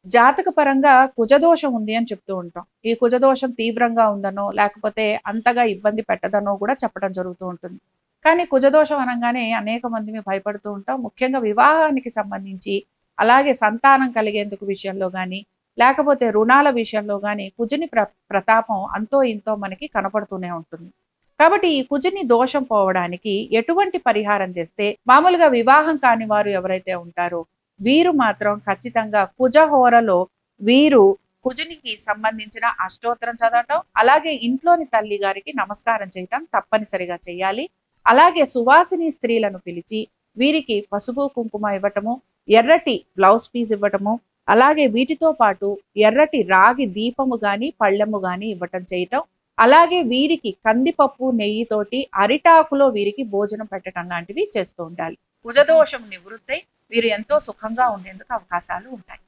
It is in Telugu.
జాతక పరంగా కుజదోషం ఉంది అని చెప్తూ ఉంటాం. ఈ కుజదోషం తీవ్రంగా ఉందనో, లేకపోతే అంతగా ఇబ్బంది పెట్టదనో కూడా చెప్పడం జరుగుతూ ఉంటుంది. కానీ కుజదోషం అనంగానే అనేక మందిమి భయపడుతూ ఉంటాం. ముఖ్యంగా వివాహానికి సంబంధించి, అలాగే సంతానం కలిగేందుకు విషయంలో గాని, లేకపోతే రుణాల విషయంలో గాని కుజుని ప్రతాపం అంతో ఇంతో మనకి కనపడుతూనే ఉంటుంది. కాబట్టి ఈ కుజుని దోషం పోవడానికి ఎటువంటి పరిహారం చేస్తే మామూలుగా వివాహం కాని వారు ఎవరైతే ఉంటారో వీరు మాత్రం ఖచ్చితంగా కుజహోరలో వీరు కుజునికి సంబంధించిన అష్టోత్తరం చదవటం, అలాగే ఇంట్లోని తల్లి గారికి నమస్కారం చేయటం తప్పనిసరిగా చేయాలి. అలాగే సువాసిని స్త్రీలను పిలిచి వీరికి పసుపు కుంకుమ ఇవ్వటము, ఎర్రటి బ్లౌజ్ పీస్ ఇవ్వటము, అలాగే వీటితో పాటు ఎర్రటి రాగి దీపము గాని పళ్ళెము గాని ఇవ్వటం చేయటం, అలాగే వీరికి కందిపప్పు నెయ్యితోటి అరిటాకులో వీరికి భోజనం పెట్టడం లాంటివి చేస్తూ ఉండాలి. కుజదోషం నివృత్తై వీరు ఎంతో సుఖంగా ఉండేందుకు అవకాశాలు ఉంటాయి.